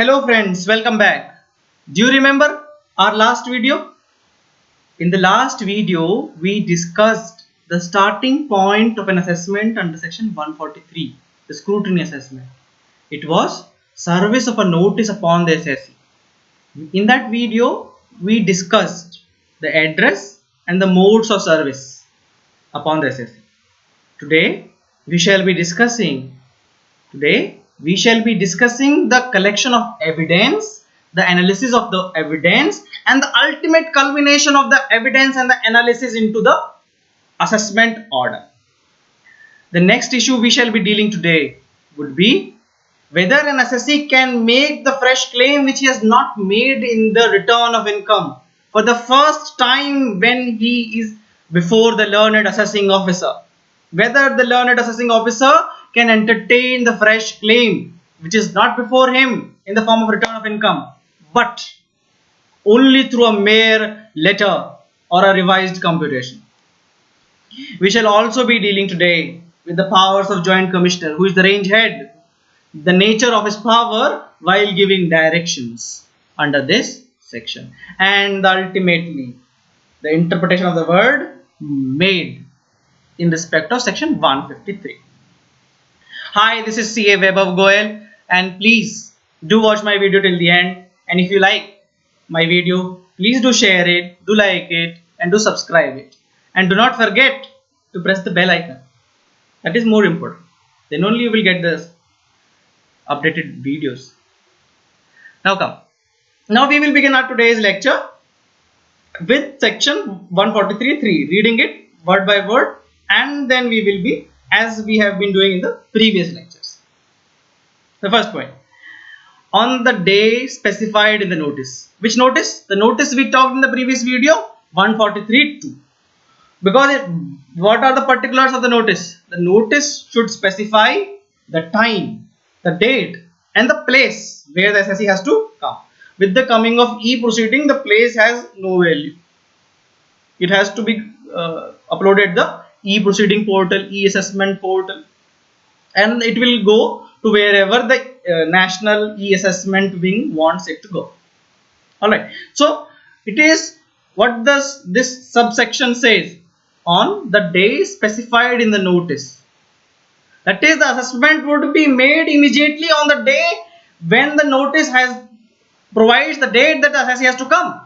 Hello friends, welcome back. Do you remember our last video? In the last video, we discussed the starting point of an assessment under section 143, the scrutiny assessment. It was service of a notice upon the assessee. In that video, we discussed the address and the modes of service upon the assessee. Today, we shall be discussing the collection of evidence, the analysis of the evidence, and the ultimate culmination of the evidence and the analysis into the assessment order. The next issue we shall be dealing today would be whether an assessee can make the fresh claim which he has not made in the return of income for the first time when he is before the learned assessing officer. Whether the learned assessing officer can entertain the fresh claim which is not before him in the form of return of income, but only through a mere letter or a revised computation. We shall also be dealing today with the powers of Joint Commissioner, who is the range head, the nature of his power while giving directions under this section, and ultimately the interpretation of the word made in respect of section 153. Hi, this is CA Vaibhav Goel, and please do watch my video till the end. And if you like my video, please do share it, do like it, and do subscribe it. And do not forget to press the bell icon. That is more important. Then only you will get the updated videos. Now we will begin our today's lecture with section 143.3, reading it word by word, and then we will be, as we have been doing in the previous lectures. The first point, on the day specified in the notice. Which notice? The notice we talked in the previous video, 143.2. Because what are the particulars of the notice? The notice should specify the time, the date, and the place where the assessee has to come. With the coming of e-proceeding, the place has no value. It has to be uploaded the e-proceeding portal, e-assessment portal, and it will go to wherever the national e-assessment wing wants it to go. Alright, so it is what does this subsection says, on the day specified in the notice. That is, the assessment would be made immediately on the day when the notice provides the date that the assessee has to come.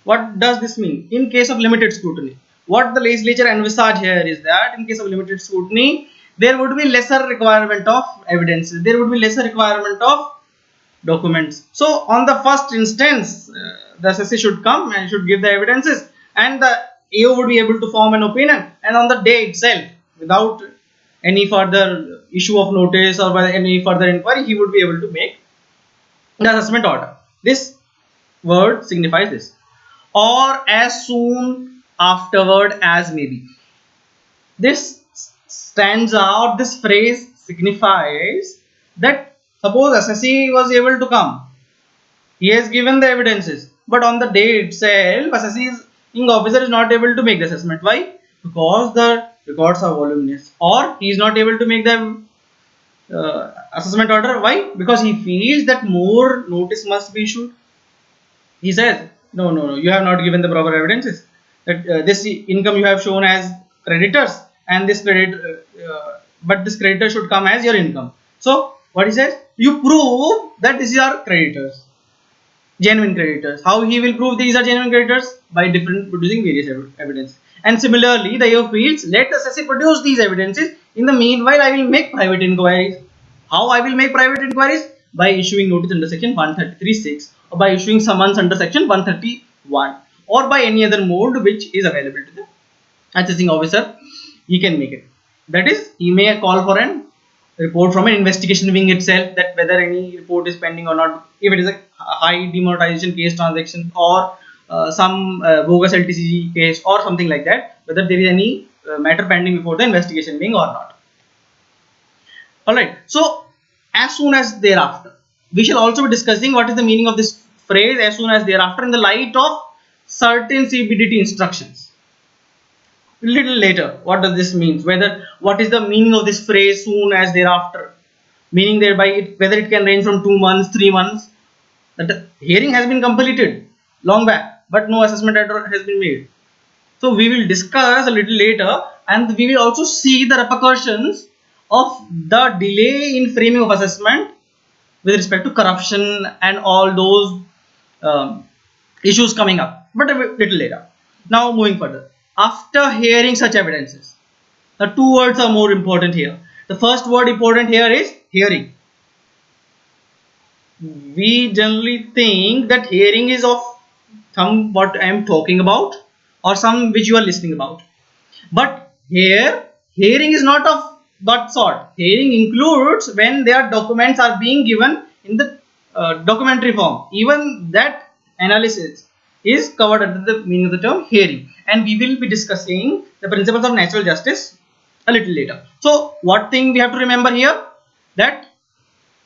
What does this mean? In case of limited scrutiny, what the legislature envisage here is that in case of limited scrutiny, there would be lesser requirement of evidences, there would be lesser requirement of documents. So on the first instance, the assessee should come and should give the evidences, and the AO would be able to form an opinion, and on the day itself, without any further issue of notice or by any further inquiry, he would be able to make the assessment order. This word signifies this, or as soon afterward as may be. This stands out, this phrase signifies that suppose assessee was able to come, he has given the evidences, but on the day itself assessing officer is not able to make the assessment. Why? Because the records are voluminous, or he is not able to make the assessment order. Why? Because he feels that more notice must be issued. He says, no, you have not given the proper evidences, that this income you have shown as creditors, and this but this creditor should come as your income. So what he says, you prove that these are creditors, genuine creditors. How he will prove these are genuine creditors? By producing various evidence. And similarly, the AO feels, let the assessee produce these evidences. In the meanwhile, I will make private inquiries. How I will make private inquiries? By issuing notice under section 133.6, or by issuing summons under section 131, or by any other mode which is available to the assessing officer. He can make it. That is, he may call for an report from an investigation wing itself, that whether any report is pending or not, if it is a high demonetization case transaction, or some bogus LTCG case or something like that, whether there is any matter pending before the investigation wing or not. Alright, so as soon as thereafter, we shall also be discussing what is the meaning of this phrase, as soon as thereafter, in the light of certain CBDT instructions. A little later, what does this mean? What is the meaning of this phrase, soon as thereafter? meaning thereby whether it can range from 2 months, 3 months. The hearing has been completed long back, but no assessment has been made. So we will discuss a little later, and we will also see the repercussions of the delay in framing of assessment with respect to corruption and all those issues coming up, but a little later. Now moving further, after hearing such evidences, the two words are more important here. The first word important here is hearing. We generally think that hearing is of some what I am talking about or some which you are listening about. But here, hearing is not of that sort. Hearing includes when their documents are being given in the documentary form. Even that analysis is covered under the meaning of the term hearing. And we will be discussing the principles of natural justice a little later. So, what thing we have to remember here? That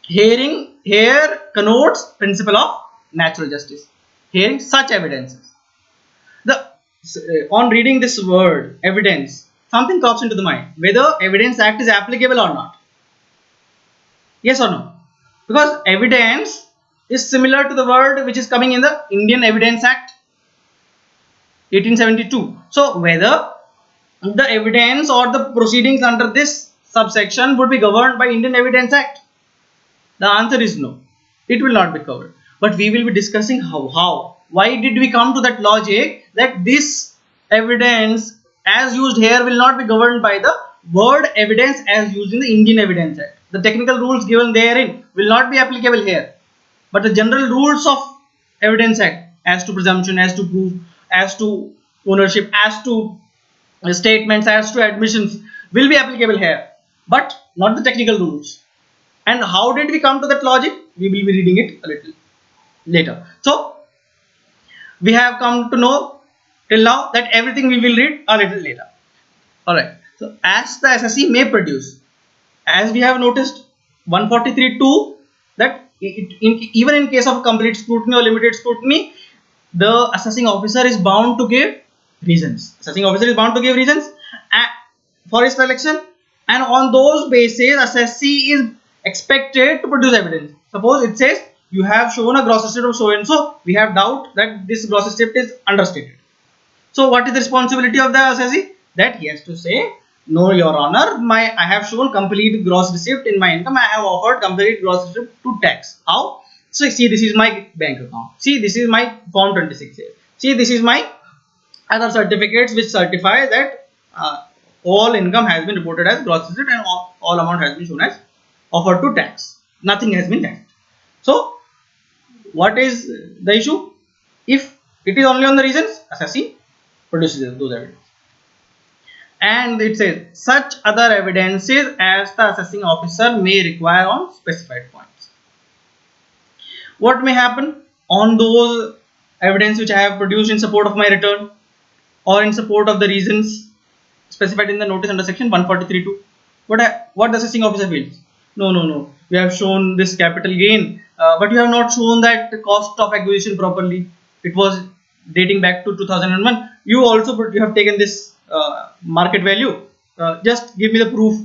hearing here connotes principle of natural justice. Hearing such evidences. The on reading this word evidence, something pops into the mind whether Evidence Act is applicable or not. Yes or no? Because evidence is similar to the word which is coming in the Indian Evidence Act 1872. So whether the evidence or the proceedings under this subsection would be governed by Indian Evidence Act, the answer is no. It will not be covered. But we will be discussing how. Why did we come to that logic that this evidence as used here will not be governed by the word evidence as used in the Indian Evidence Act. The technical rules given therein will not be applicable here. But the general rules of Evidence Act as to presumption, as to proof, as to ownership, as to statements, as to admissions will be applicable here. But not the technical rules. And how did we come to that logic? We will be reading it a little later. So, we have come to know till now that everything we will read a little later. Alright. So, as the SSC may produce, as we have noticed 143.2 that even in case of complete scrutiny or limited scrutiny, the assessing officer is bound to give reasons. Assessing officer is bound to give reasons for his selection, and on those bases, assessee is expected to produce evidence. Suppose it says you have shown a gross receipt of so and so, we have doubt that this gross receipt is understated. So what is the responsibility of the assessee? That he has to say, no, your honor, I have shown complete gross receipt in my income. I have offered complete gross receipt to tax. How? So see, this is my bank account. See, this is my form 26 here. See, this is my other certificates which certify that all income has been reported as gross receipt and all amount has been shown as offered to tax. Nothing has been taxed. So what is the issue? If it is only on the reasons, assessee produces those evidence. And it says such other evidences as the assessing officer may require on specified points. What may happen on those evidence which I have produced in support of my return or in support of the reasons specified in the notice under section 143.2? What the assessing officer feels? No. We have shown this capital gain, but you have not shown that the cost of acquisition properly. It was dating back to 2001. You have taken this market value. Just give me the proof.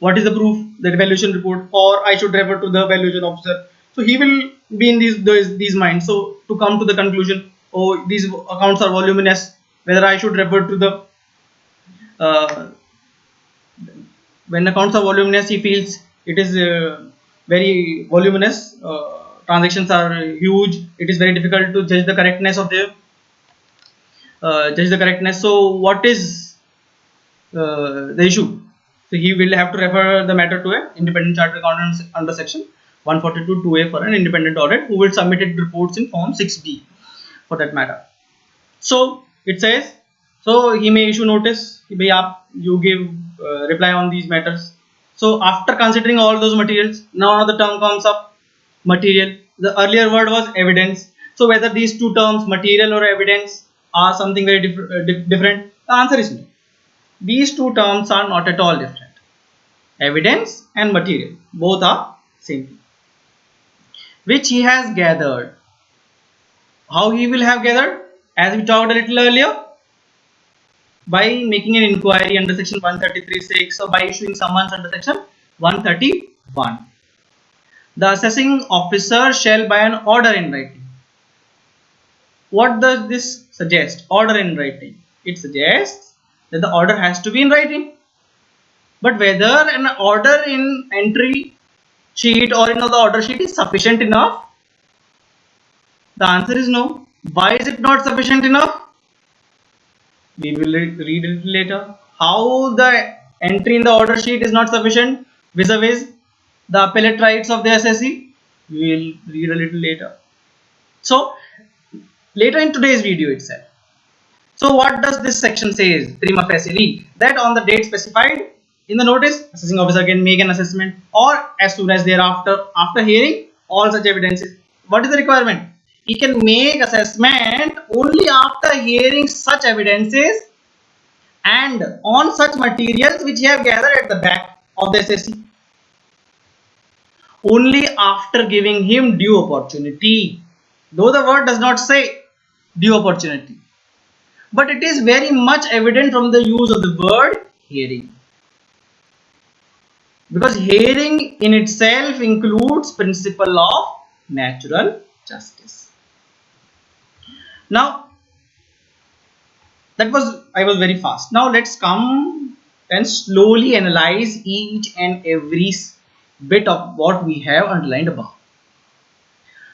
What is the proof? The valuation report, or I should refer to the valuation officer. So he will be in these minds. So to come to the conclusion, oh, these accounts are voluminous. Whether I should refer to the when accounts are voluminous, he feels it is very voluminous. Transactions are huge. It is very difficult to judge the correctness of the So what is the issue? So he will have to refer the matter to an independent chartered accountant under section 142(2)(a) for an independent audit, who will submit its reports in form 6D for that matter. So it says, so he may issue notice, you give reply on these matters. So after considering all those materials, now the term comes up, material. The earlier word was evidence. So whether these two terms, material or evidence, are something very different? The answer is no. These two terms are not at all different. Evidence and material, both are same thing. Which he has gathered. How he will have gathered? As we talked a little earlier, by making an inquiry under section 133(6) or by issuing summons under section 131. The assessing officer shall by an order in writing. What does this suggest? Order in writing. It suggests that the order has to be in writing. But whether an order in entry sheet or in the order sheet is sufficient enough? The answer is no. Why is it not sufficient enough? We will read it later. How the entry in the order sheet is not sufficient vis-a-vis the appellate rights of the assessee? We will read a little later. So, later in today's video itself. So, what does this section say? Prima facie, that on the date specified in the notice, assessing officer can make an assessment, or as soon as thereafter, after hearing all such evidences. What is the requirement? He can make assessment only after hearing such evidences and on such materials which he have gathered at the back of the assessee. Only after giving him due opportunity. Though the word does not say due opportunity, but it is very much evident from the use of the word hearing. Because hearing in itself includes principle of natural justice. Now, I was very fast. Now let's come and slowly analyze each and every bit of what we have underlined above.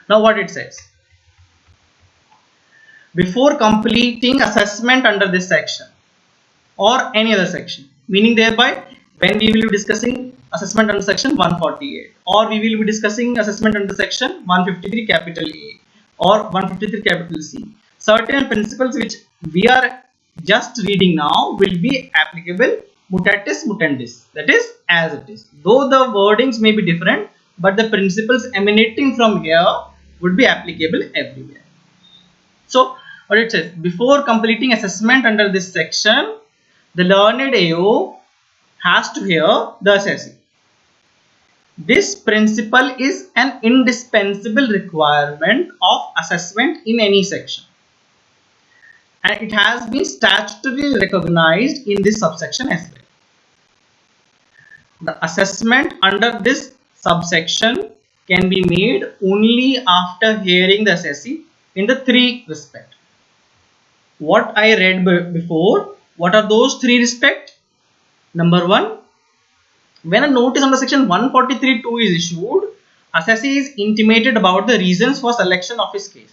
Now what it says. Before completing assessment under this section or any other section, meaning thereby when we will be discussing assessment under section 148 or we will be discussing assessment under section 153 capital A or 153 capital C, certain principles which we are just reading now will be applicable mutatis mutandis, that is as it is. Though the wordings may be different, but the principles emanating from here would be applicable everywhere. So what it says, before completing assessment under this section, the learned AO has to hear the assessee. This principle is an indispensable requirement of assessment in any section, and it has been statutorily recognized in this subsection as well. The assessment under this subsection can be made only after hearing the assessee in the three respects. What I read before, what are those three respects? Number one, when a notice under section 143(2) is issued, assessee is intimated about the reasons for selection of his case.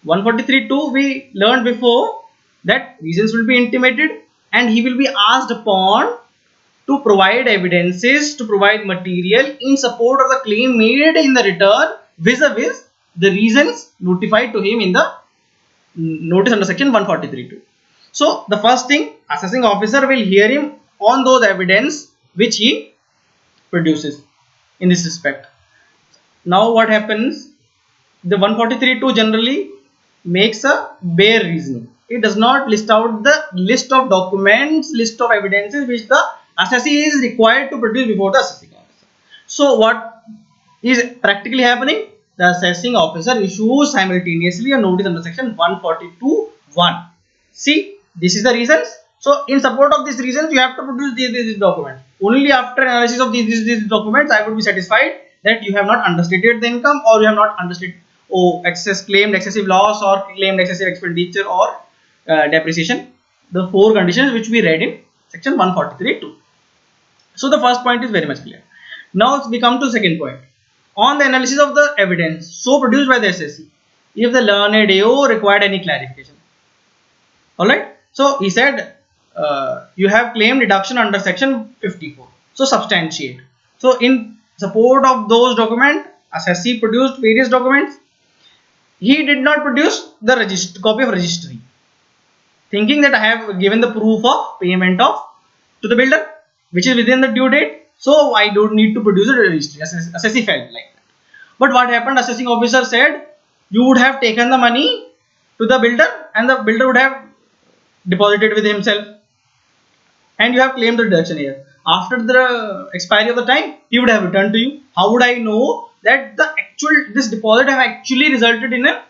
143(2) we learned before that reasons will be intimated and he will be asked upon to provide evidences, to provide material in support of the claim made in the return vis-a-vis the reasons notified to him in the notice under section 143(2). So the first thing, assessing officer will hear him on those evidence which he produces in this respect. Now what happens? The 143(2) generally makes a bare reasoning. It does not list out the list of documents, list of evidences which the assessee is required to produce before the assessing officer. So what is practically happening? The assessing officer issues simultaneously a notice under section 142(1). See, this is the reasons. So in support of these reasons, you have to produce these documents. Only after analysis of these documents, I would be satisfied that you have not understated the income or you have not understated claimed excessive loss or claimed excessive expenditure or depreciation. The four conditions which we read in section 143(2). So the first point is very much clear. Now we come to second point. On the analysis of the evidence so produced by the assessee, if the learned AO required any clarification. Alright. So he said you have claimed deduction under section 54. So substantiate. So in support of those documents, assessee produced various documents. He did not produce the copy of registry, thinking that I have given the proof of payment to the builder, which is within the due date. So I don't need to produce a registry. Assessee felt like that. But what happened? Assessing officer said you would have taken the money to the builder and the builder would have deposited with himself, and you have claimed the deduction here. After the expiry of the time, he would have returned to you. How would I know that this deposit have actually resulted in a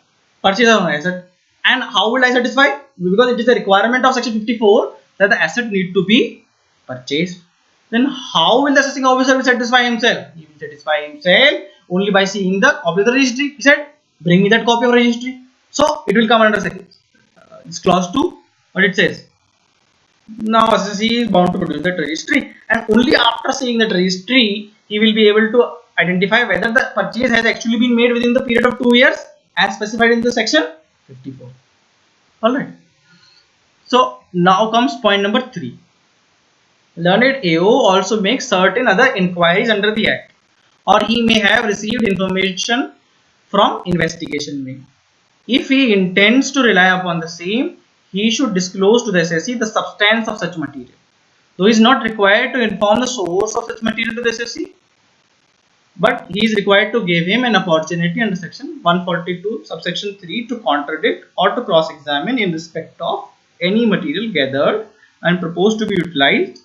purchase of an asset? And how will I satisfy? Because it is a requirement of section 54 that the asset need to be purchased. then how will the assessing officer will satisfy himself? He will satisfy himself only by seeing the copy of the registry. He said, bring me that copy of registry. So it will come under this clause 2. What it says? Now assessee is bound to produce that registry, and only after seeing that registry he will be able to identify whether the purchase has actually been made within the period of 2 years as specified in the section 54. Alright. So now comes point number 3. Learned AO also makes certain other inquiries under the Act, or he may have received information from investigation wing. If he intends to rely upon the same, he should disclose to the assessee the substance of such material. Though he is not required to inform the source of such material to the assessee, but he is required to give him an opportunity under section 142 subsection 3 to contradict or to cross-examine in respect of any material gathered and proposed to be utilized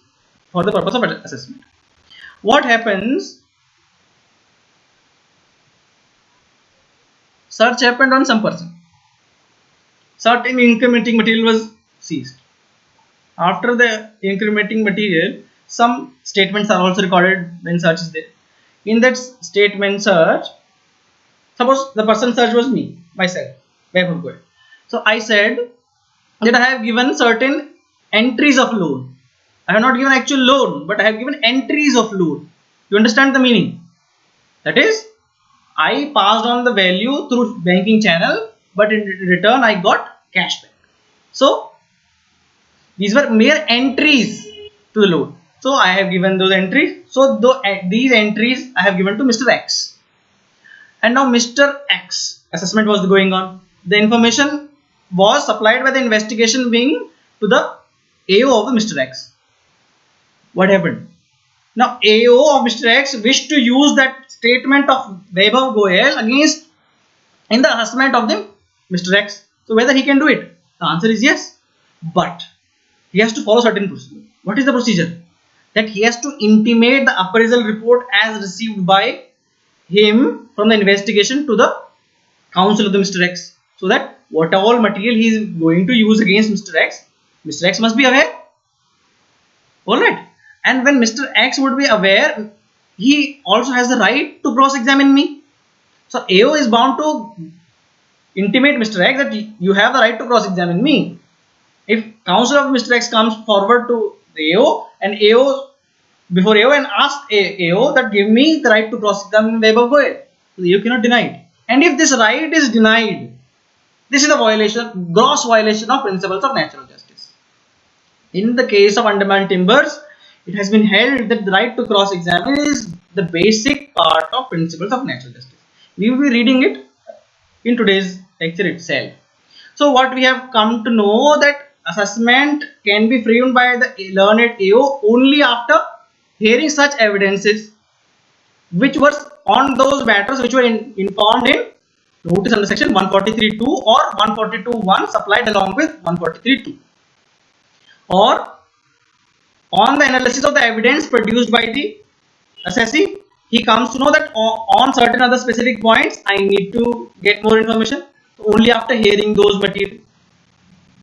for the purpose of assessment. What happens? Search happened on some person. Certain incriminating material was seized. After the incriminating material, some statements are also recorded when search is there. In that statement search, suppose the person search was me, myself, Vaibhav Goyal. So I said that I have given certain entries of loan. I have not given actual loan, but I have given entries of loan. You understand the meaning? That is, I passed on the value through banking channel, but in return I got cashback. So these were mere entries to the loan. So I have given those entries. So these entries I have given to Mr. X. And now Mr. X assessment was going on. The information was supplied by the investigation wing to the AO of the Mr. X. What happened? Now AO of Mr. X wished to use that statement of Vaibhav Goyal against in the assessment of the Mr. X. So whether he can do it? The answer is yes. But he has to follow certain procedure. What is the procedure? That he has to intimate the appraisal report as received by him from the investigation to the counsel of the Mr. X, so that what all material he is going to use against Mr. X must be aware. Alright. And when Mr. X would be aware, he also has the right to cross-examine me. So AO is bound to intimate Mr. X that you have the right to cross-examine me. If counsel of Mr. X comes forward to the AO and before AO and asks AO that give me the right to cross-examine Vaibhav Goyal, so the AO cannot deny it. And if this right is denied, this is a violation, gross violation of principles of natural justice. In the case of Andaman Timbers, it has been held that the right to cross-examine is the basic part of principles of natural justice. We will be reading it in today's lecture itself. So what we have come to know that assessment can be framed by the learned AO only after hearing such evidences which was on those matters which were informed in notice under section 143.2 or 142.1 supplied along with 143.2, or on the analysis of the evidence produced by the assessee. He comes to know that on certain other specific points I need to get more information only after hearing those material.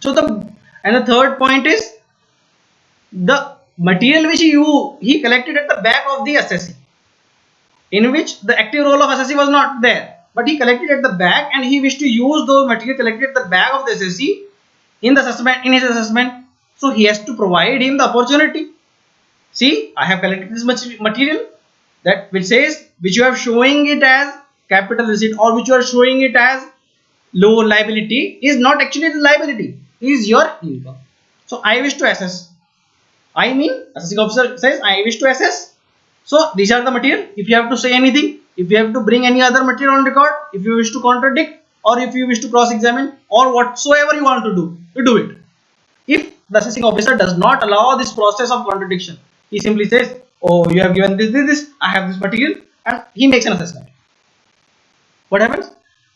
So the third point is the material which he collected at the back of the assessee, in which the active role of assessee was not there, but he collected at the back and he wished to use those material collected at the back of the assessee in his assessment. So he has to provide him the opportunity. See, I have collected this material that which you are showing it as capital receipt or which you are showing it as low liability is not actually the liability, is your income. So I wish to assess. Assessing officer says I wish to assess. So these are the material. If you have to say anything, if you have to bring any other material on record, if you wish to contradict or if you wish to cross-examine or whatsoever you want to do, you do it. If the assessing officer does not allow this process of contradiction, he simply says, oh, you have given this, I have this material, and he makes an assessment. What happens?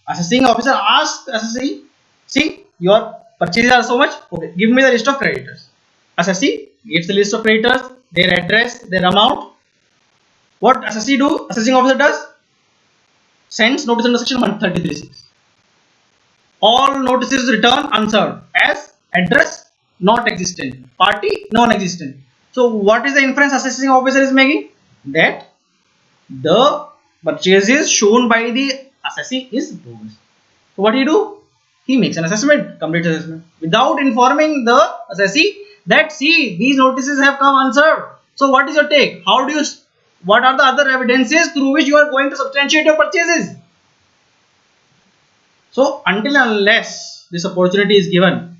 Assessing officer asks assessee, see, your purchases are so much, okay, give me the list of creditors. Assessee gives the list of creditors, their address, their amount. What assessing officer does? Sends notice under section 133.6. All notices return unserved as address not existent, party non-existent. So what is the inference assessing officer is making? That the purchases shown by the assessee is bogus. So what he do? He makes an assessment, complete assessment, without informing the assessee that see these notices have come unserved. So what is your take? How do you? What are the other evidences through which you are going to substantiate your purchases? So until and unless this opportunity is given,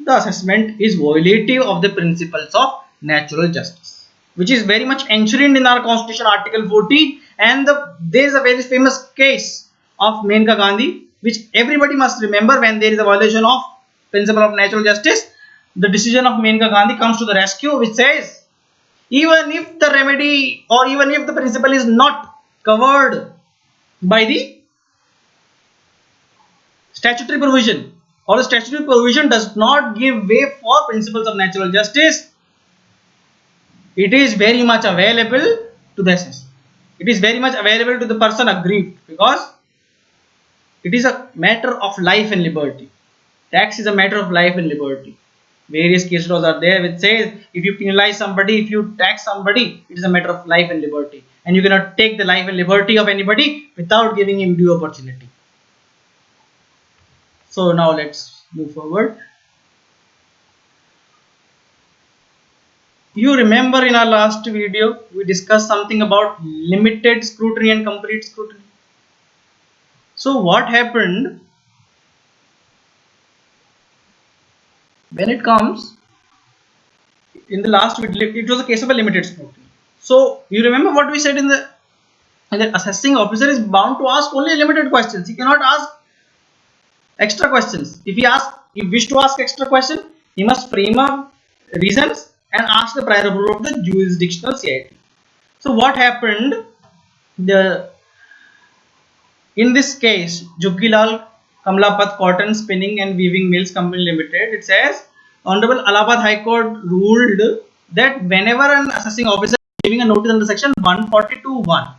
the assessment is violative of the principles of natural justice, which is very much enshrined in our constitution, article 40. And there is a very famous case of Menka Gandhi, which everybody must remember when there is a violation of principle of natural justice. The decision of Menka Gandhi comes to the rescue, which says even if the remedy or even if the principle is not covered by the statutory provision, or the statutory provision does not give way for principles of natural justice, it is very much available to the assessor. It is very much available to the person aggrieved, because it is a matter of life and liberty. Tax is a matter of life and liberty. Various case laws are there which says if you penalize somebody, if you tax somebody, it is a matter of life and liberty, and you cannot take the life and liberty of anybody without giving him due opportunity. So now let's move forward. You remember in our last video we discussed something about limited scrutiny and complete scrutiny. So what happened when it comes in the last video? It was a case of a limited scrutiny. So you remember what we said in the assessing officer is bound to ask only limited questions. He cannot ask extra questions. If he wish to ask extra question, he must frame up reasons and ask the prior approval of the jurisdictional CIT. So what happened? In this case, Jugilal Kamlapat Cotton Spinning and Weaving Mills Company Limited, it says Honorable Allahabad High Court ruled that whenever an assessing officer is giving a notice under section 142(1),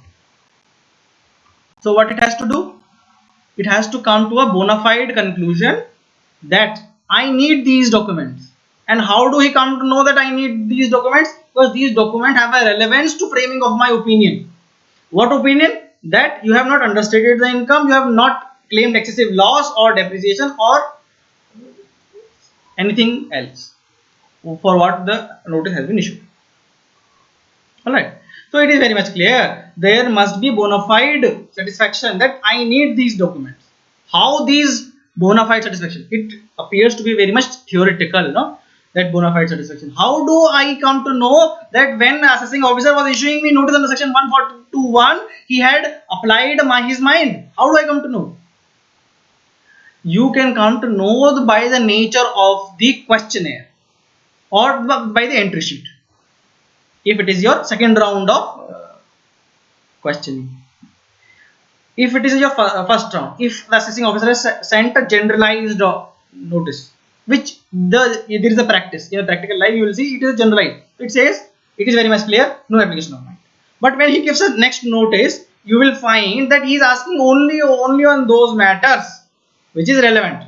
so what it has to do? It has to come to a bona fide conclusion that I need these documents. And how do he come to know that I need these documents? Because these documents have a relevance to framing of my opinion. What opinion? That you have not understated the income, you have not claimed excessive loss or depreciation or anything else for what the notice has been issued. Alright. So it is very much clear. There must be bona fide satisfaction that I need these documents. How these bona fide satisfaction? It appears to be very much theoretical, no? That bona fide satisfaction. How do I come to know that when assessing officer was issuing me notice under section 142(1), he had applied his mind? How do I come to know? You can come to know by the nature of the questionnaire or by the entry sheet, if it is your second round of questioning. If it is your first round, if the assessing officer has sent a generalized notice, which there is a practice in a practical life, you will see it is generalized. It says it is very much clear, no application of mind. But when he gives a next notice, you will find that he is asking only on those matters which is relevant.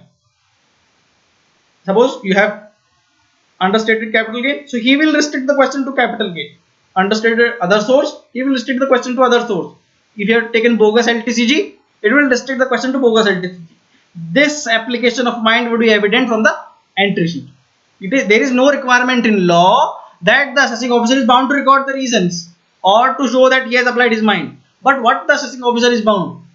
Suppose you have understated capital gain, so he will restrict the question to capital gain. Understated other source, he will restrict the question to other source. If you have taken bogus LTCG, it will restrict the question to bogus LTCG. This application of mind would be evident from the entry sheet. There is no requirement in law that the assessing officer is bound to record the reasons or to show that he has applied his mind. But what the assessing officer is bound?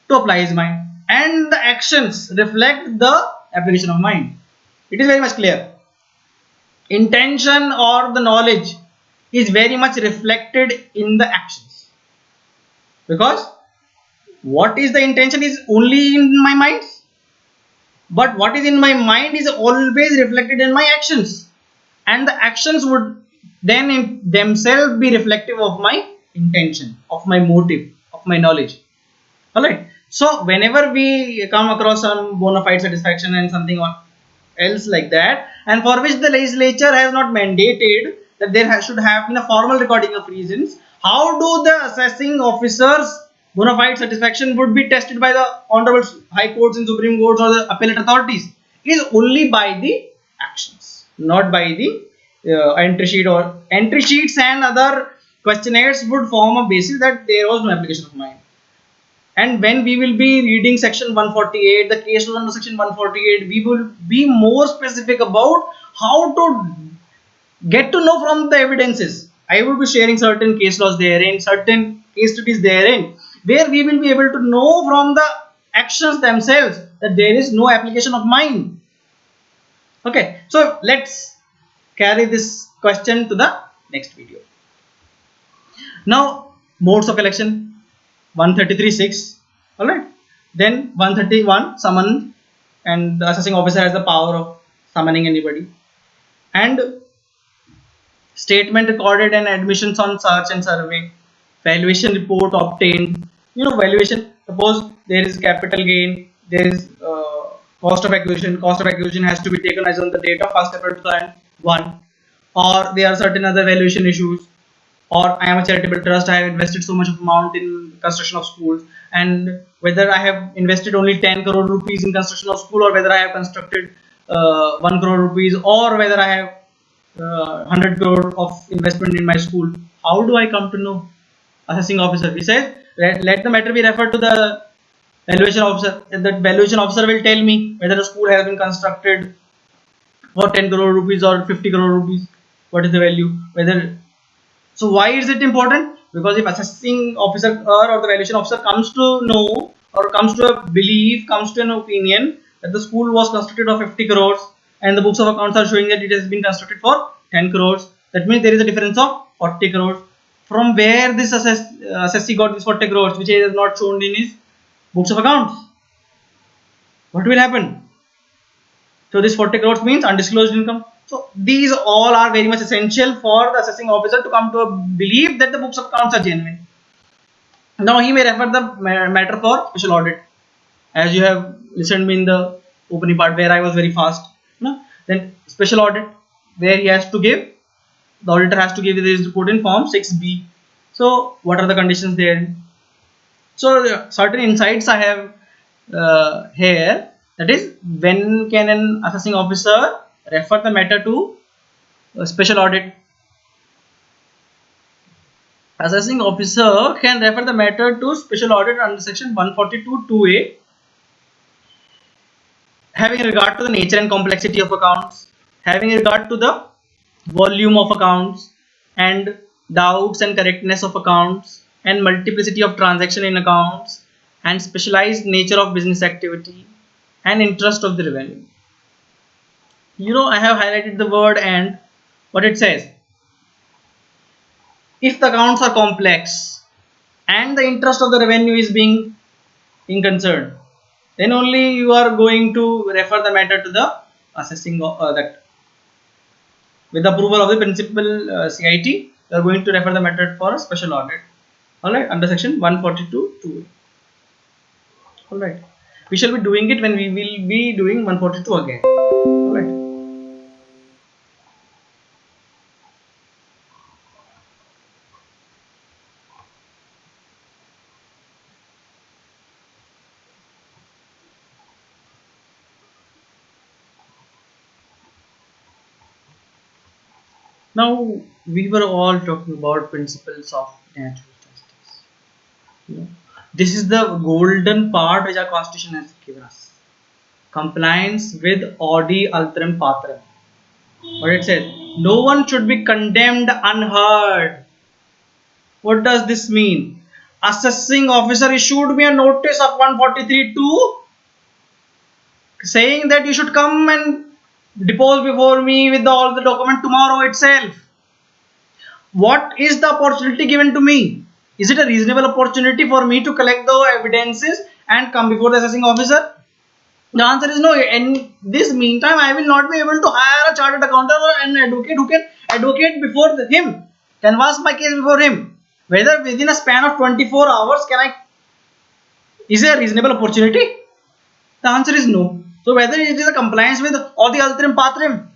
To apply his mind. And the actions reflect the application of mind. It is very much clear. Intention or the knowledge is very much reflected in the actions. Because what is the intention is only in my mind, but what is in my mind is always reflected in my actions, and the actions would then in themselves be reflective of my intention, of my motive, of my knowledge. Alright, so whenever we come across some bona fide satisfaction and something else like that, and for which the legislature has not mandated that there should have been a formal recording of reasons, how do the assessing officers bona fide satisfaction would be tested by the honorable high courts and supreme courts or the appellate authorities? It is only by the actions, not by the entry sheets and other questionnaires would form a basis that there was no application of mine. And when we will be reading section 148, the case law under section 148, we will be more specific about how to get to know from the evidences. I will be sharing certain case laws therein, certain case studies therein, where we will be able to know from the actions themselves that there is no application of mine. Okay, so let's carry this question to the next video. Now, modes of election 133(6). All right. Then 131, summon, and the assessing officer has the power of summoning anybody. And statement recorded and admissions on search and survey. Valuation report obtained. Valuation. Suppose there is capital gain, there is cost of acquisition. Cost of acquisition has to be taken as on the date of 1st April 2001, or there are certain other valuation issues. Or I am a charitable trust, I have invested so much amount in construction of schools, and whether I have invested only 10 crore rupees in construction of school, or whether I have constructed 1 crore rupees, or whether I have 100 crore of investment in my school. How do I come to know? Assessing officer, he says, let the matter be referred to the valuation officer. The valuation officer will tell me whether a school has been constructed for 10 crore rupees or 50 crore rupees. What is the value? So why is it important? Because if assessing officer or the valuation officer comes to know, or comes to a belief, comes to an opinion that the school was constructed of 50 crores and the books of accounts are showing that it has been constructed for 10 crores, that means there is a difference of 40 crores. From where this assessee got this 40 crores, which is not shown in his books of accounts? What will happen? So this 40 crores means undisclosed income. So these all are very much essential for the assessing officer to come to a belief that the books of accounts are genuine. Now he may refer the matter for special audit. As you have listened me in the opening part where I was very fast. Then special audit, where he has to give, the auditor has to give his report in form 6B. So what are the conditions there? So certain insights I have here. That is, when can an assessing officer refer the matter to a special audit? Assessing officer can refer the matter to special audit under section 142(2)(a), having regard to the nature and complexity of accounts, having regard to the volume of accounts, and doubts and correctness of accounts, and multiplicity of transaction in accounts, and specialized nature of business activity, and interest of the revenue. I have highlighted the word "and." What it says: if the accounts are complex and the interest of the revenue is being in concern, then only you are going to refer the matter to the assessing that with the approval of the principal CIT, you are going to refer the matter for a special audit. Alright, under section 142(2). Alright, we shall be doing it when we will be doing 142 again. Alright. Now we were all talking about principles of natural justice. This is the golden part which our constitution has given us. Compliance with Audi Alteram Patram. What it says: no one should be condemned unheard. What does this mean? Assessing officer issued me a notice of 143(2) saying that you should come and depose before me with all the document tomorrow itself. What is the opportunity given to me? Is it a reasonable opportunity for me to collect the evidences and come before the assessing officer? The answer is no. In this meantime, I will not be able to hire a chartered accountant or an advocate who can advocate before him, canvass my case before him. Whether within a span of 24 hours is there a reasonable opportunity? The answer is no. So whether it is a compliance with Audi Alteram Patram?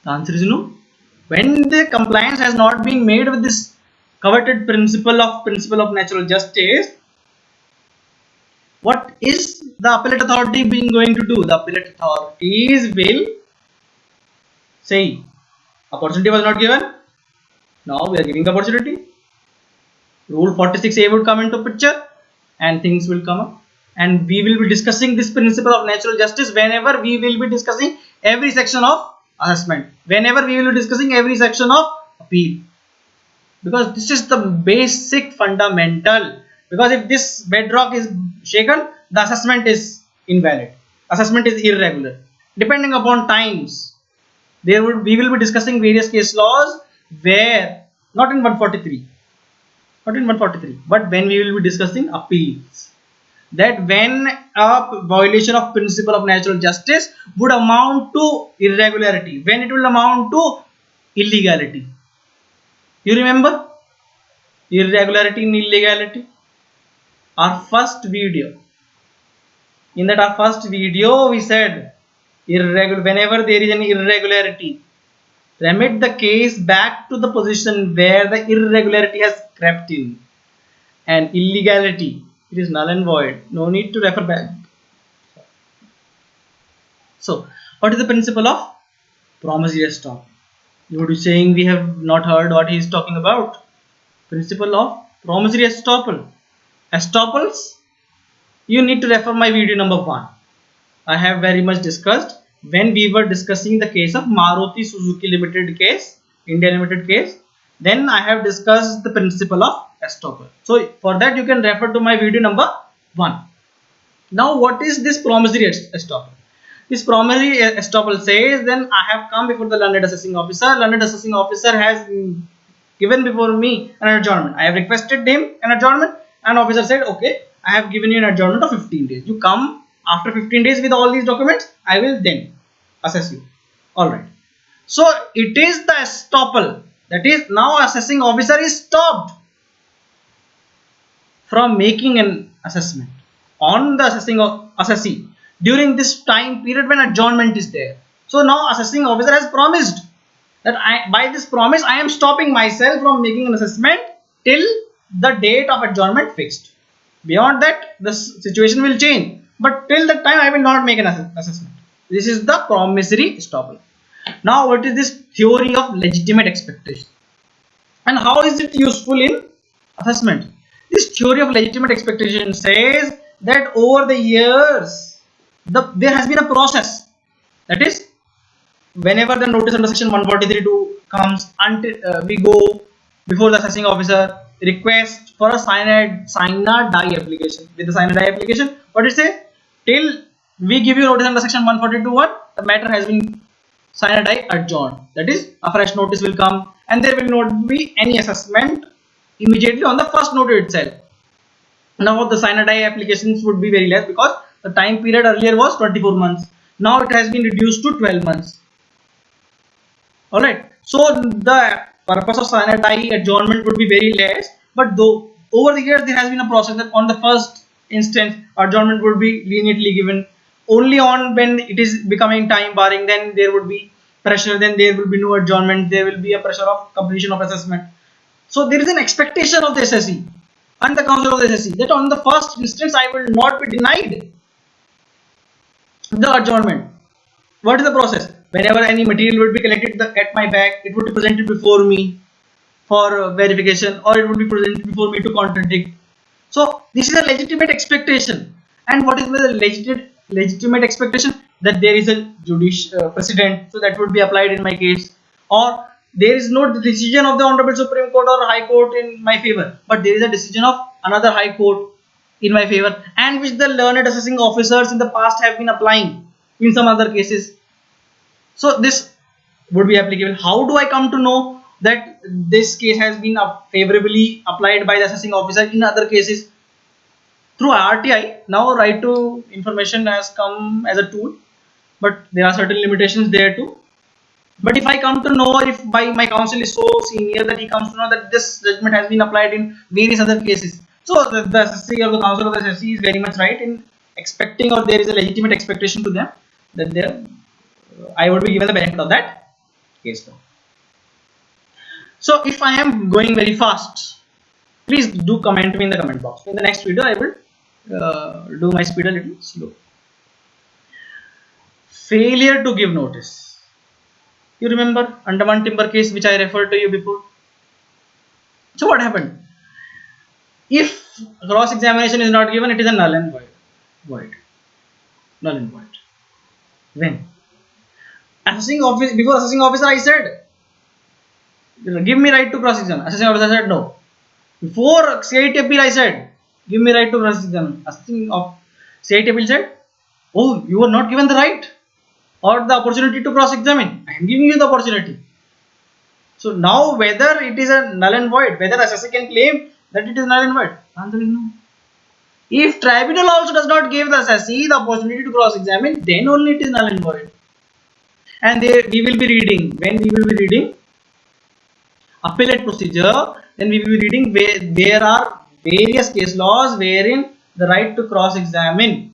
The answer is no. When the compliance has not been made with this coveted principle of natural justice, what is the appellate authority going to do? The appellate authorities will say Opportunity was not given. Now we are giving the opportunity. Rule 46A would come into picture and things will come up. And we will be discussing this principle of natural justice whenever we will be discussing every section of assessment. Whenever we will be discussing every section of appeal. Because this is the basic fundamental. Because if this bedrock is shaken, the assessment is invalid. Assessment is irregular. Depending upon times, we will be discussing various case laws where, not in 143, but when we will be discussing appeals, that when a violation of principle of natural justice would amount to irregularity, when it will amount to illegality. You remember irregularity and illegality? Our first video. In that our first video we said whenever there is an irregularity, remit the case back to the position where the irregularity has crept in, and illegality, it is null and void, no need to refer back. So what is the principle of promissory estoppel? You would be saying we have not heard what he is talking about. Principle of promissory estoppel. Estoppels, you need to refer my video number 1. I have very much discussed when we were discussing the case of Maruti Suzuki Limited case, India Limited case. Then I have discussed the principle of estoppel. So for that you can refer to my video number 1. Now what is this promissory estoppel? This promissory estoppel says, then I have come before the learned assessing officer. Learned assessing officer has given before me an adjournment. I have requested him an adjournment, and officer said, okay, I have given you an adjournment of 15 days. You come after 15 days with all these documents, I will then assess you. Alright. So it is the estoppel. That is, now assessing officer is stopped from making an assessment on the assessee during this time period when adjournment is there. So now assessing officer has promised that by this promise I am stopping myself from making an assessment till the date of adjournment fixed. Beyond that, the situation will change, but till that time I will not make an assessment. This is the promissory estoppel. Now what is this theory of legitimate expectation, and how is it useful in assessment? This theory of legitimate expectation says that over the years there has been a process, that is, whenever the notice under section 143(2) comes, until we go before the assessing officer, request for a sine die application. With the sine die application, what it say? Till we give you notice under section 142(1), the matter has been sine die adjourned. That is, a fresh notice will come and there will not be any assessment immediately on the first notice itself. Now the sine die applications would be very less because the time period earlier was 24 months. Now it has been reduced to 12 months. Alright. So the purpose of sine die adjournment would be very less, but though over the years there has been a process that on the first instance adjournment would be leniently given. Only on when it is becoming time barring, then there would be pressure, then there will be no adjournment, there will be a pressure of completion of assessment. So there is an expectation of the assessee and the counsel of the assessee that on the first instance I will not be denied the adjournment. What is the process? Whenever any material would be collected at my back, it would be presented before me for verification, or it would be presented before me to contradict. So this is a legitimate expectation. And what is the legitimate expectation? That there is a judicial precedent, so that would be applied in my case, or there is no decision of the Honorable Supreme Court or High Court in my favor, but there is a decision of another High Court in my favor, and which the learned assessing officers in the past have been applying in some other cases. So this would be applicable. How do I come to know that this case has been favorably applied by the assessing officer in other cases? Through RTI. Now right to information has come as a tool, but there are certain limitations there too. But if I come to know, if by my counsel is so senior that he comes to know that this judgment has been applied in various other cases, so the assessee or the counsel of the assessee is very much right in expecting, or there is a legitimate expectation to them that I would be given the benefit of that case law. So if I am going very fast, please do comment me in the comment box. In the next video I will do my speed a little slow. Failure to give notice. You remember Andaman Timber case which I referred to you before. So what happened? If cross examination is not given, it is a null and void. Null and void. When? Before assessing officer I said, give me right to cross examine. Assessing officer said no. Before CIT appeal I said, give me right to cross examine. Assessing of CIT appeal said, oh, you were not given the right or the opportunity to cross examine. I am giving you the opportunity. So now whether it is a null and void, whether assessor can claim that it is null and void, answer is no. If tribunal also does not give the assessee the opportunity to cross examine, then only it is null and void. And we will be reading, when we will be reading appellate procedure, then we will be reading where there are various case laws wherein the right to cross examine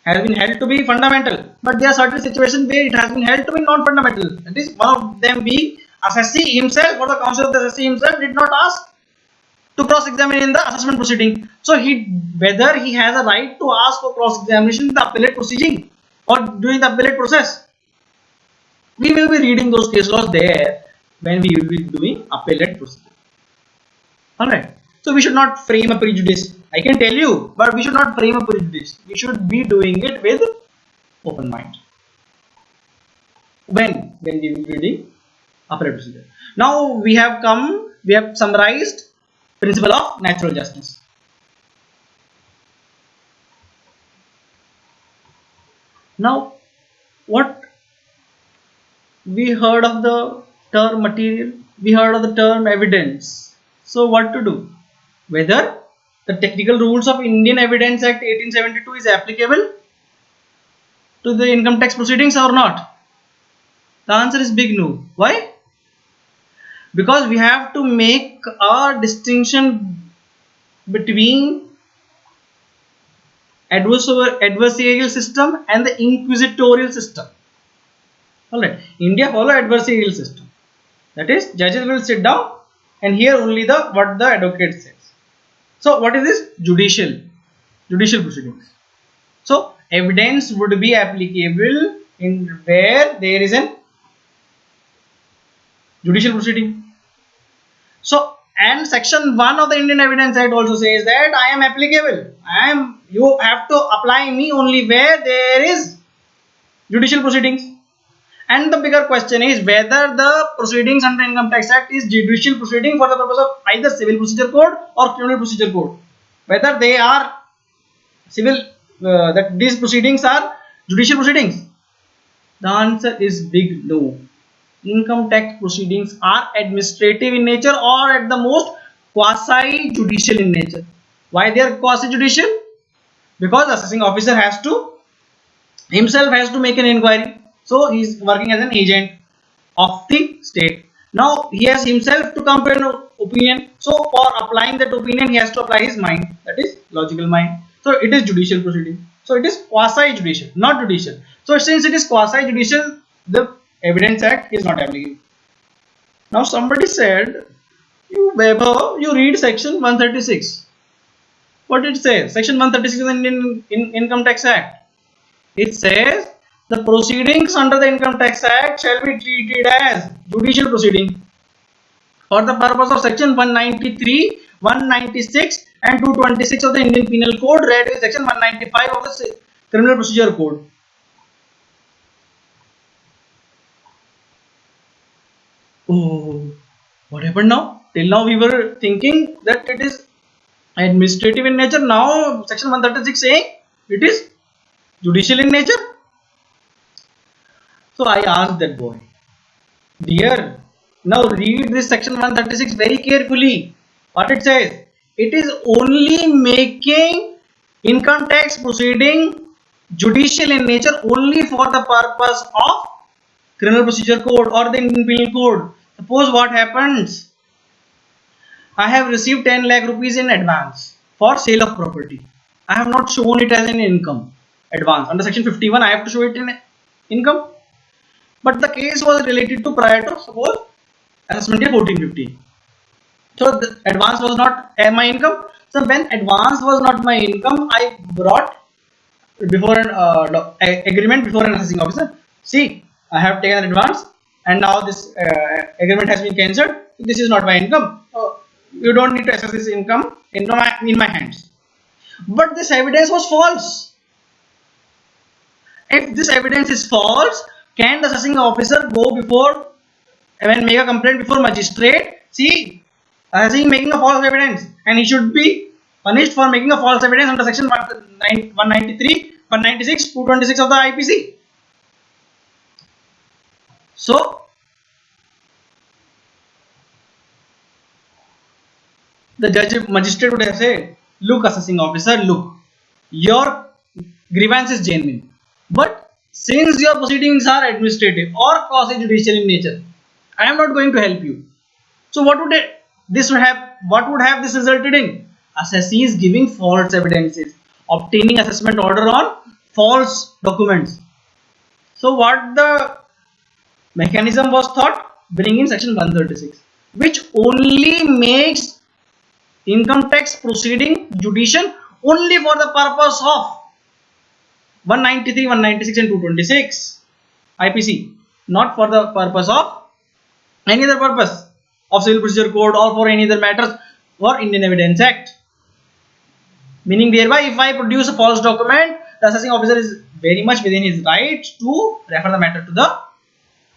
has been held to be fundamental, but there are certain situations where it has been held to be non-fundamental. That is, one of them being assessee himself or the counsel of the assessee himself did not ask to cross-examine in the assessment proceeding. So whether he has a right to ask for cross-examination in the appellate proceeding or during the appellate process, we will be reading those case laws there when we will be doing appellate procedure. Alright. So we should not frame a prejudice. I can tell you, but we should not frame a prejudice. We should be doing it with open mind. When we will be reading appellate procedure. Now we have summarized principle of natural justice. Now, what we heard of the term material, we heard of the term evidence. So what to do? Whether the technical rules of Indian Evidence Act 1872 is applicable to the income tax proceedings or not? The answer is big no. Why? Because we have to make a distinction between adversarial system and the inquisitorial system. Alright, India follow adversarial system. That is, judges will sit down and hear only what the advocate says. So what is this? Judicial proceedings. So evidence would be applicable in where there is an judicial proceeding. So, and section 1 of the Indian Evidence Act also says that I am applicable. You have to apply me only where there is judicial proceedings. And the bigger question is whether the proceedings under Income Tax Act is judicial proceeding for the purpose of either Civil Procedure Code or Criminal Procedure Code. Whether they are civil, that these proceedings are judicial proceedings. The answer is big no. Income tax proceedings are administrative in nature or at the most quasi-judicial in nature. Why they are quasi-judicial? Because the assessing officer himself has to make an inquiry. So he is working as an agent of the state. Now he has himself to come to an opinion. So for applying that opinion, he has to apply his mind. That is logical mind. So it is judicial proceeding. So it is quasi-judicial, not judicial. So since it is quasi-judicial, the Evidence Act is not applicable. Now somebody said, you read section 136. What did it say? Section 136 of the Indian Income Tax Act. It says the proceedings under the Income Tax Act shall be treated as judicial proceeding for the purpose of section 193, 196 and 226 of the Indian Penal Code, read with section 195 of the Criminal Procedure Code. Oh, what happened now? Till now we were thinking that it is administrative in nature. Now section 136 saying it is judicial in nature. So I asked that boy, dear, now read this section 136 very carefully. What it says? It is only making income tax proceeding judicial in nature only for the purpose of Criminal Procedure Code or the Indian Penal Code. Suppose what happens? I have received 10 lakh rupees in advance for sale of property. I have not shown it as an income advance. Under section 51, I have to show it in income. But the case was related to prior to, suppose, assessment year 14-15. So the advance was not my income. So when advance was not my income, I brought before an agreement before an assessing officer. See, I have taken advance and now this agreement has been cancelled. This is not my income. You don't need to assess this income in my hands. But this evidence was false. If this evidence is false, can the assessing officer go before and make a complaint before magistrate? See, assessing making a false evidence, and he should be punished for making a false evidence under section 193, 196, 226 of the IPC. So, the magistrate would have said, look, assessing officer, look, your grievance is genuine, but since your proceedings are administrative or quasi-judicial in nature, I am not going to help you. So what would this resulted in? Assessee is giving false evidences, obtaining assessment order on false documents. So what the mechanism was thought? Bring in section 136, which only makes income tax proceeding judicial only for the purpose of 193, 196 and 226 IPC, not for the purpose of any other purpose of Civil Procedure Code or for any other matters or Indian Evidence Act. Meaning thereby, if I produce a false document, the assessing officer is very much within his right to refer the matter to the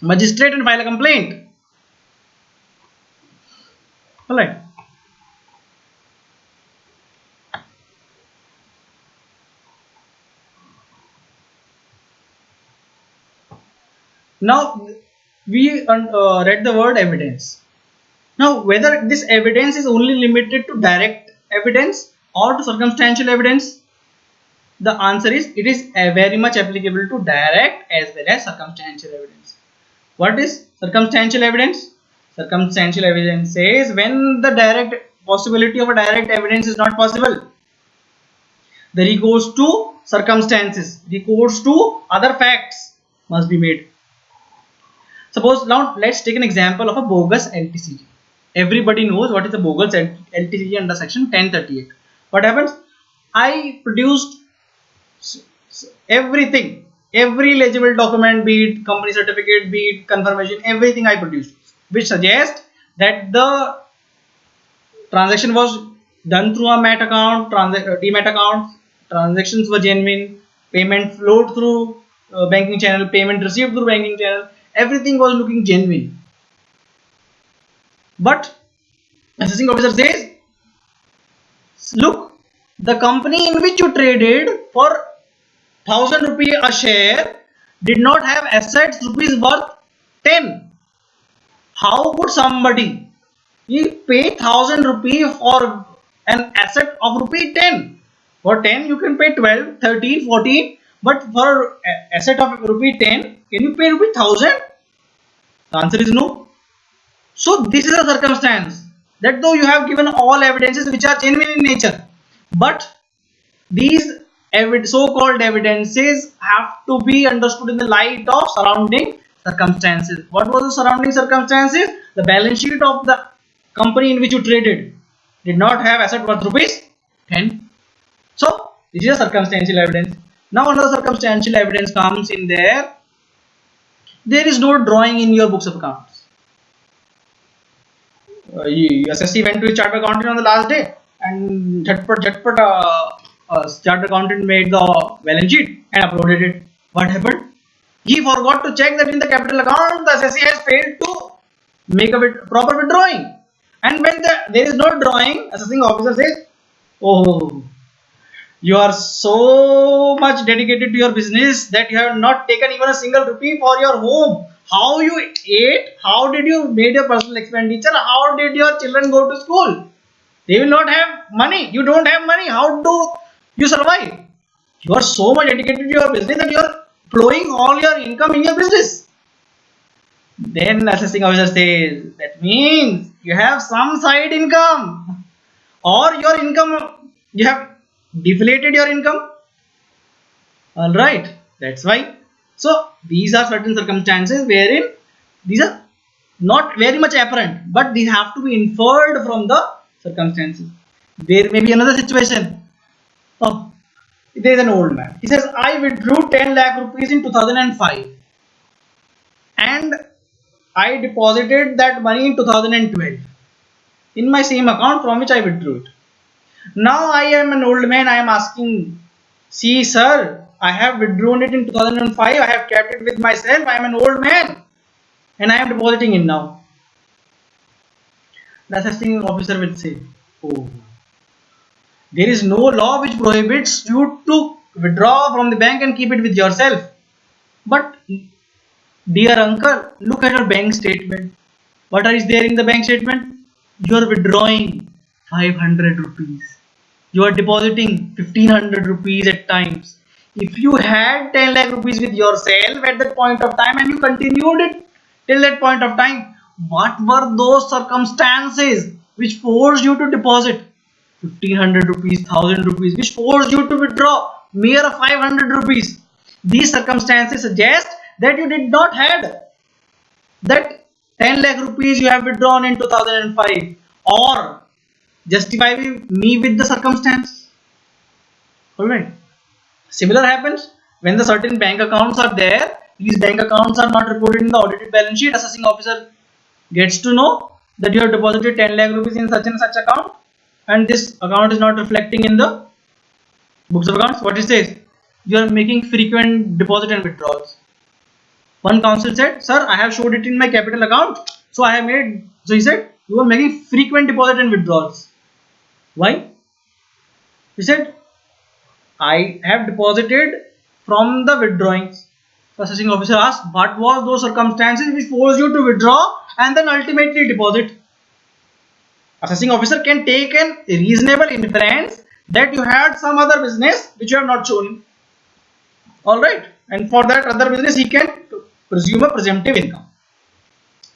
magistrate and file a complaint. Alright. Now we read the word evidence. Now whether this evidence is only limited to direct evidence or to circumstantial evidence, the answer is it is very much applicable to direct as well as circumstantial evidence. What is circumstantial evidence? Circumstantial evidence says when the direct possibility of a direct evidence is not possible, the recourse to circumstances, recourse to other facts must be made. Suppose now let's take an example of a bogus LTCG. Everybody knows what is a bogus LTCG under section 1038. What happens? I produced everything, every legible document, be it company certificate, be it confirmation, everything I produced, which suggests that the transaction was done through a MAT account, demat account, transactions were genuine, payment flowed through banking channel, payment received through banking channel, everything was looking genuine. But assessing officer says, look, the company in which you traded for 1000 rupees a share did not have assets rupees worth 10. How could somebody pay 1000 rupees for an asset of rupee 10? For 10 you can pay 12, 13, 14, but for asset of rupee 10, can you pay rupee 1000? The answer is no. So this is a circumstance that though you have given all evidences which are genuine in nature, but these so-called evidences have to be understood in the light of surrounding circumstances. What was the surrounding circumstances? The balance sheet of the company in which you traded did not have asset worth rupees 10. So this is a circumstantial evidence. Now another circumstantial evidence comes in there. There is no drawing in your books of accounts. SSC went to a chartered accountant on the last day and chartered accountant made the balance sheet and uploaded it. What happened? He forgot to check that in the capital account the SSC has failed to make a proper withdrawing. And when there is no drawing, assessing officer says, oh, you are so much dedicated to your business that you have not taken even a single rupee for your home. How you ate? How did you made your personal expenditure? How did your children go to school? They will not have money. You don't have money. How do you survive? You are so much dedicated to your business that you are flowing all your income in your business. Then assessing officer says, that means you have some side income or your income, you have deflated your income. Alright, that's why. So these are certain circumstances wherein these are not very much apparent, but these have to be inferred from the circumstances. There may be another situation. Oh, there is an old man. He says, I withdrew 10 lakh rupees in 2005 and I deposited that money in 2012 in my same account from which I withdrew it. Now I am an old man. I am asking, see, sir, I have withdrawn it in 2005. I have kept it with myself. I am an old man and I am depositing it now. The assessing officer will say, oh, there is no law which prohibits you to withdraw from the bank and keep it with yourself. But dear uncle, look at your bank statement. What is there in the bank statement? You are withdrawing 500 rupees. You are depositing 1500 rupees at times. If you had 10 lakh rupees with yourself at that point of time and you continued it till that point of time, what were those circumstances which forced you to deposit 1500 rupees, 1000 rupees, which forced you to withdraw mere 500 rupees? These circumstances suggest that you did not had that 10 lakh rupees you have withdrawn in 2005, or justify me with the circumstance. Alright. Similar happens when the certain bank accounts are there. These bank accounts are not reported in the audited balance sheet. Assessing officer gets to know that you have deposited 10 lakh rupees in such and such account, and this account is not reflecting in the books of accounts. What it says? You are making frequent deposit and withdrawals. One counsel said, sir, I have showed it in my capital account. So I have made, so he said, you are making frequent deposit and withdrawals. Why? He said, I have deposited from the withdrawings. So assessing officer asked, what was those circumstances which forced you to withdraw and then ultimately deposit? Assessing officer can take an reasonable inference that you had some other business which you have not shown. Alright. And for that other business he can presume a presumptive income.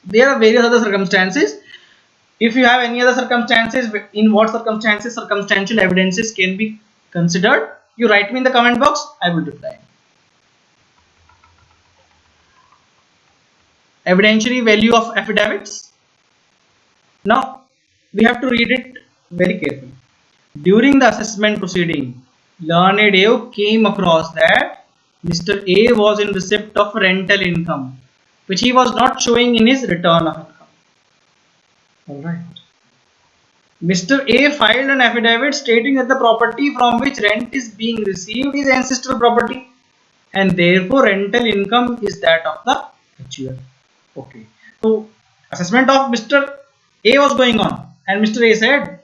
There are various other circumstances. If you have any other circumstances, in what circumstances circumstantial evidences can be considered, you write me in the comment box, I will reply. Evidentiary value of affidavits. Now we have to read it very carefully. During the assessment proceeding, Learned Abe came across that Mr. A was in receipt of rental income, which he was not showing in his return of income. Alright. Mr. A filed an affidavit stating that the property from which rent is being received is ancestral property and therefore rental income is that of the HUF. Okay. So assessment of Mr. A was going on and Mr. A said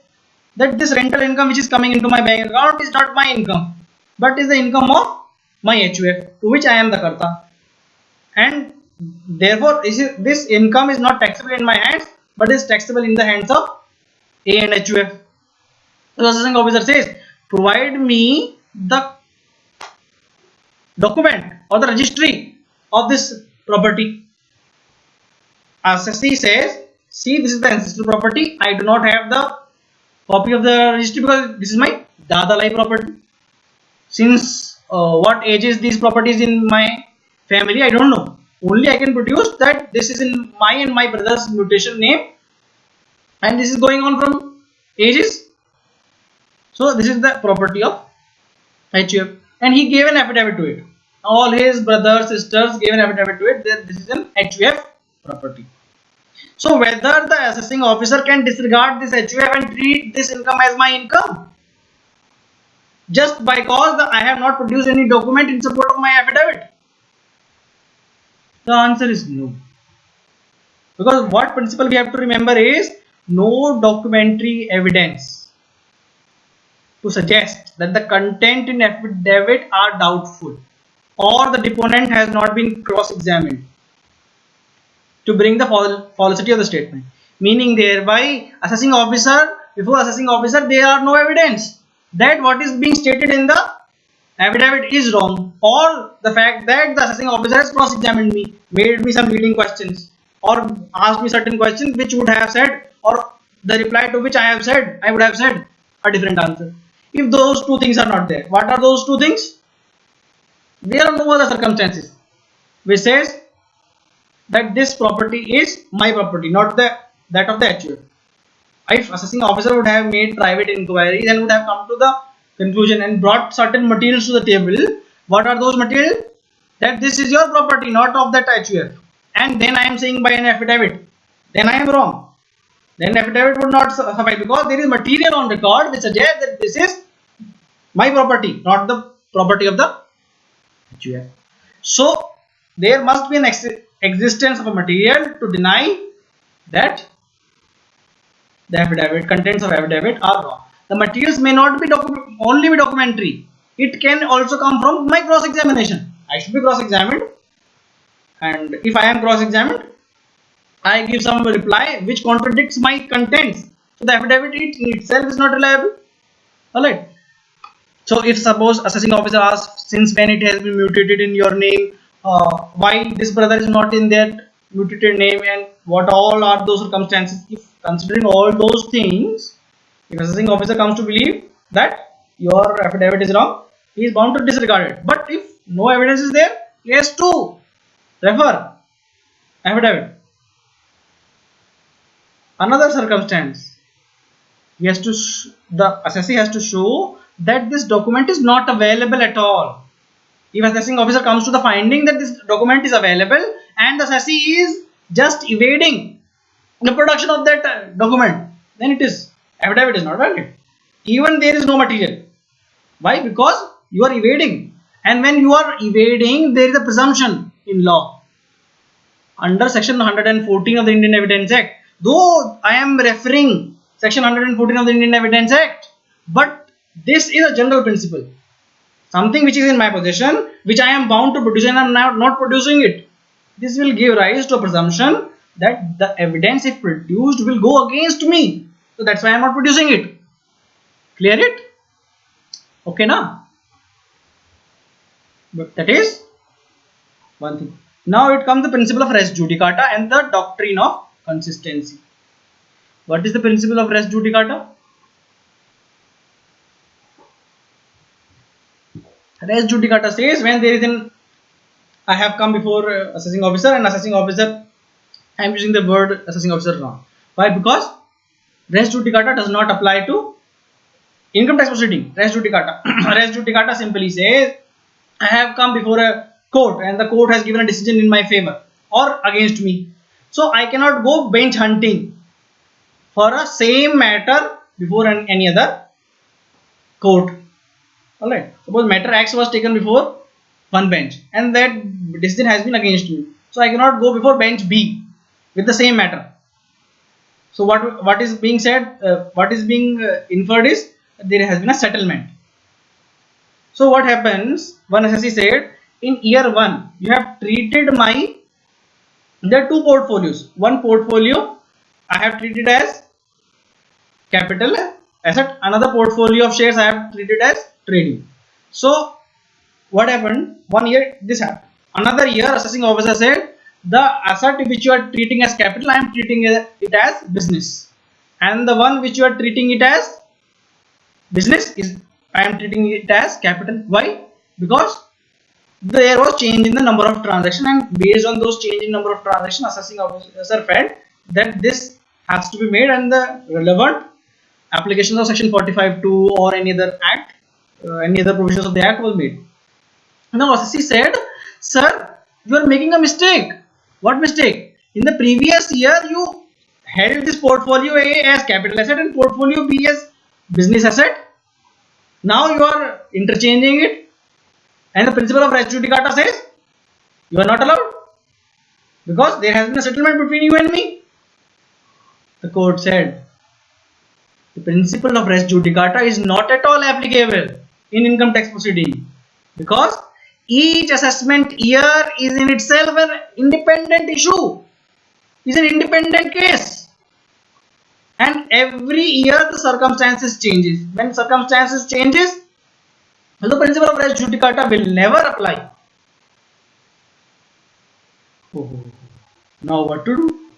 that this rental income which is coming into my bank account is not my income but is the income of my HUF to which I am the Karta, and therefore this income is not taxable in my hands but is taxable in the hands of A and HUF. So the assessing officer says, provide me the document or the registry of this property. Assessee says, see, this is the ancestral property. I do not have the copy of the registry because this is my Dadalai property. Since what age is these properties in my family, I don't know. Only I can produce that this is in my and my brother's mutation name and this is going on from ages. So this is the property of HUF and he gave an affidavit to it. All his brothers, sisters gave an affidavit to it that this is an HUF property. So whether the assessing officer can disregard this HUF and treat this income as my income just because I have not produced any document in support of my affidavit? The answer is no. Because what principle we have to remember is no documentary evidence to suggest that the content in affidavit are doubtful or the deponent has not been cross-examined to bring the falsity of the statement. Meaning thereby before assessing officer there are no evidence that what is being stated in the affidavit is wrong, or the fact that the assessing officer has cross-examined me, made me some leading questions or asked me certain questions which would have said, or the reply to which I would have said a different answer. If those two things are not there, what are those two things? There are no other circumstances which says that this property is my property, not that of the HUF. If assessing officer would have made private inquiries and would have come to the conclusion and brought certain materials to the table, what are those materials? That this is your property, not of that HUF. and then I am saying by an affidavit, then I am wrong. Then affidavit would not suffice, because there is material on record which suggests that this is my property, not the property of the HUF. So there must be an existence of a material to deny that the affidavit, contents of affidavit are wrong. The materials may not be only be documentary. It can also come from my cross-examination. I should be cross-examined, and if I am cross-examined, I give some reply which contradicts my contents. So the affidavit in itself is not reliable. Alright. So if suppose assessing officer asks, since when it has been mutated in your name, why this brother is not in that mutated name, and what all are those circumstances? If considering all those things, if assessing officer comes to believe that your affidavit is wrong, he is bound to disregard it. But if no evidence is there, he has to refer affidavit. Another circumstance, he has to the assessee has to show that this document is not available at all. If assessing officer comes to the finding that this document is available and the assessee is just evading the production of that document, then it is affidavit is not valid. Even there is no material. Why? Because you are evading, and when you are evading, there is a presumption in law under section 114 of the Indian Evidence Act. Though I am referring section 114 of the Indian Evidence Act, but this is a general principle. Something which is in my possession, which I am bound to produce, and I am now not producing it. This will give rise to a presumption that the evidence, if produced, will go against me. So that's why I am not producing it. Clear it? Okay, now? But that is one thing. Now it comes the principle of res judicata and the doctrine of consistency. What is the principle of res judicata? Res judicata says, when there is an, I have come before assessing officer, and assessing officer, I am using the word assessing officer wrong. Why? Because res judicata does not apply to income tax proceeding. Res judicata. Res judicata simply says, I have come before a court and the court has given a decision in my favor or against me. So I cannot go bench hunting for a same matter before any other court. Alright. Suppose matter X was taken before one bench and that decision has been against me. So I cannot go before bench B with the same matter. So what is being said, what is being inferred is there has been a settlement. So what happens? One assessee said, in year 1 you have treated there are two portfolios. One portfolio I have treated as capital asset, another portfolio of shares I have treated as trading. So what happened? 1 year this happened. Another year assessing officer said, the asset which you are treating as capital, I am treating it as business, and the one which you are treating it as business is I am treating it as capital. Why? Because there was change in the number of transactions, and based on those change in number of transactions, assessing officer felt that this has to be made, and the relevant applications of section 45(2) or any other act, any other provisions of the act was made. Now assessee said, sir, you are making a mistake. What mistake? In the previous year you held this portfolio A as capital asset and portfolio B as business asset. Now you are interchanging it, and the principle of res judicata says you are not allowed because there has been a settlement between you and me. The court said the principle of res judicata is not at all applicable in income tax proceeding because each assessment year is in itself an independent issue, is an independent case, and every year the circumstances changes. When circumstances changes, the principle of res judicata will never apply. Now what to do?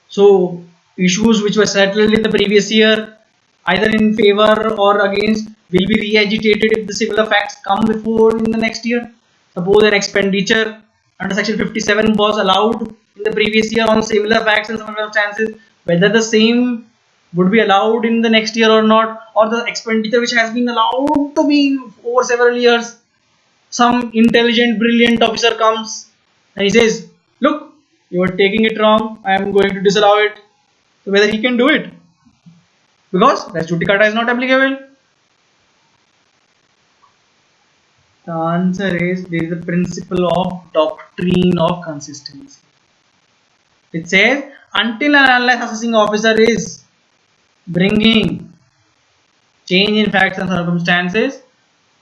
So issues which were settled in the previous year, either in favor or against, will be re-agitated if the similar facts come before in the next year. Suppose an expenditure under section 57 was allowed in the previous year on similar facts and circumstances, whether the same would be allowed in the next year or not, or the expenditure which has been allowed to be over several years, some intelligent, brilliant officer comes and he says, look, You are taking it wrong. I am going to disallow it. So whether he can do it, because res judicata is not applicable. The answer is there is a principle of doctrine of consistency. It says until and unless assessing officer is bringing change in facts and circumstances,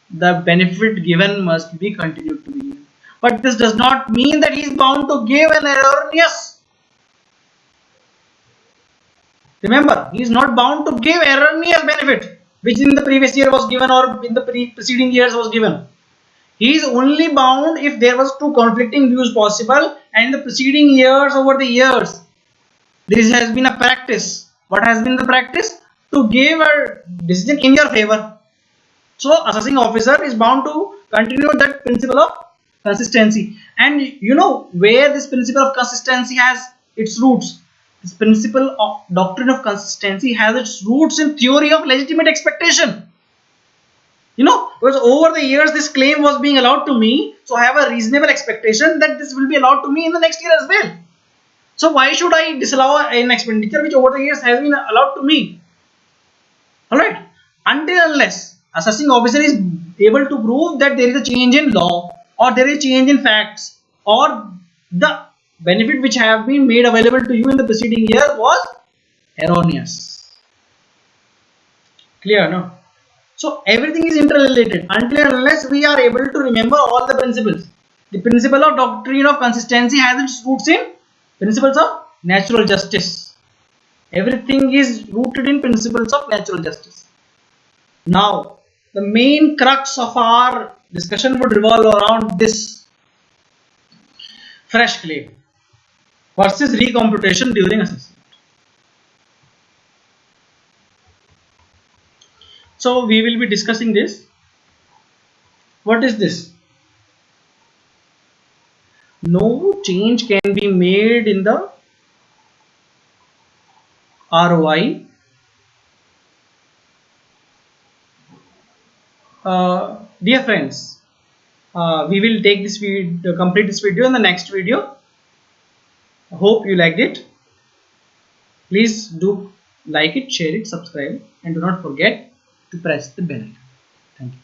the benefit given must be continued to be given. But this does not mean that he is bound to give an erroneous. Remember, he is not bound to give erroneous benefit, which in the previous year was given or in the preceding years was given. He is only bound if there was two conflicting views possible, and in the preceding years, over the years, this has been a practice. What has been the practice? To give a decision in your favor. So assessing officer is bound to continue that principle of consistency. And you know where this principle of consistency has its roots. This principle of doctrine of consistency has its roots in theory of legitimate expectation. You know, because over the years this claim was being allowed to me, so I have a reasonable expectation that this will be allowed to me in the next year as well. So why should I disallow an expenditure which over the years has been allowed to me? Alright, until unless assessing officer is able to prove that there is a change in law or there is a change in facts or the benefit which have been made available to you in the preceding year was erroneous. Clear, no? So everything is interrelated until and unless we are able to remember all the principles. The principle of doctrine of consistency has its roots in principles of natural justice. Everything is rooted in principles of natural justice. Now, the main crux of our discussion would revolve around this fresh claim versus recomputation during assessment. So we will be discussing this. What is this? No change can be made in the ROI dear friends, we will take this video, complete this video in the next video. I hope you liked it. Please do like it, share it, subscribe, and do not forget to press the bell icon. Thank you.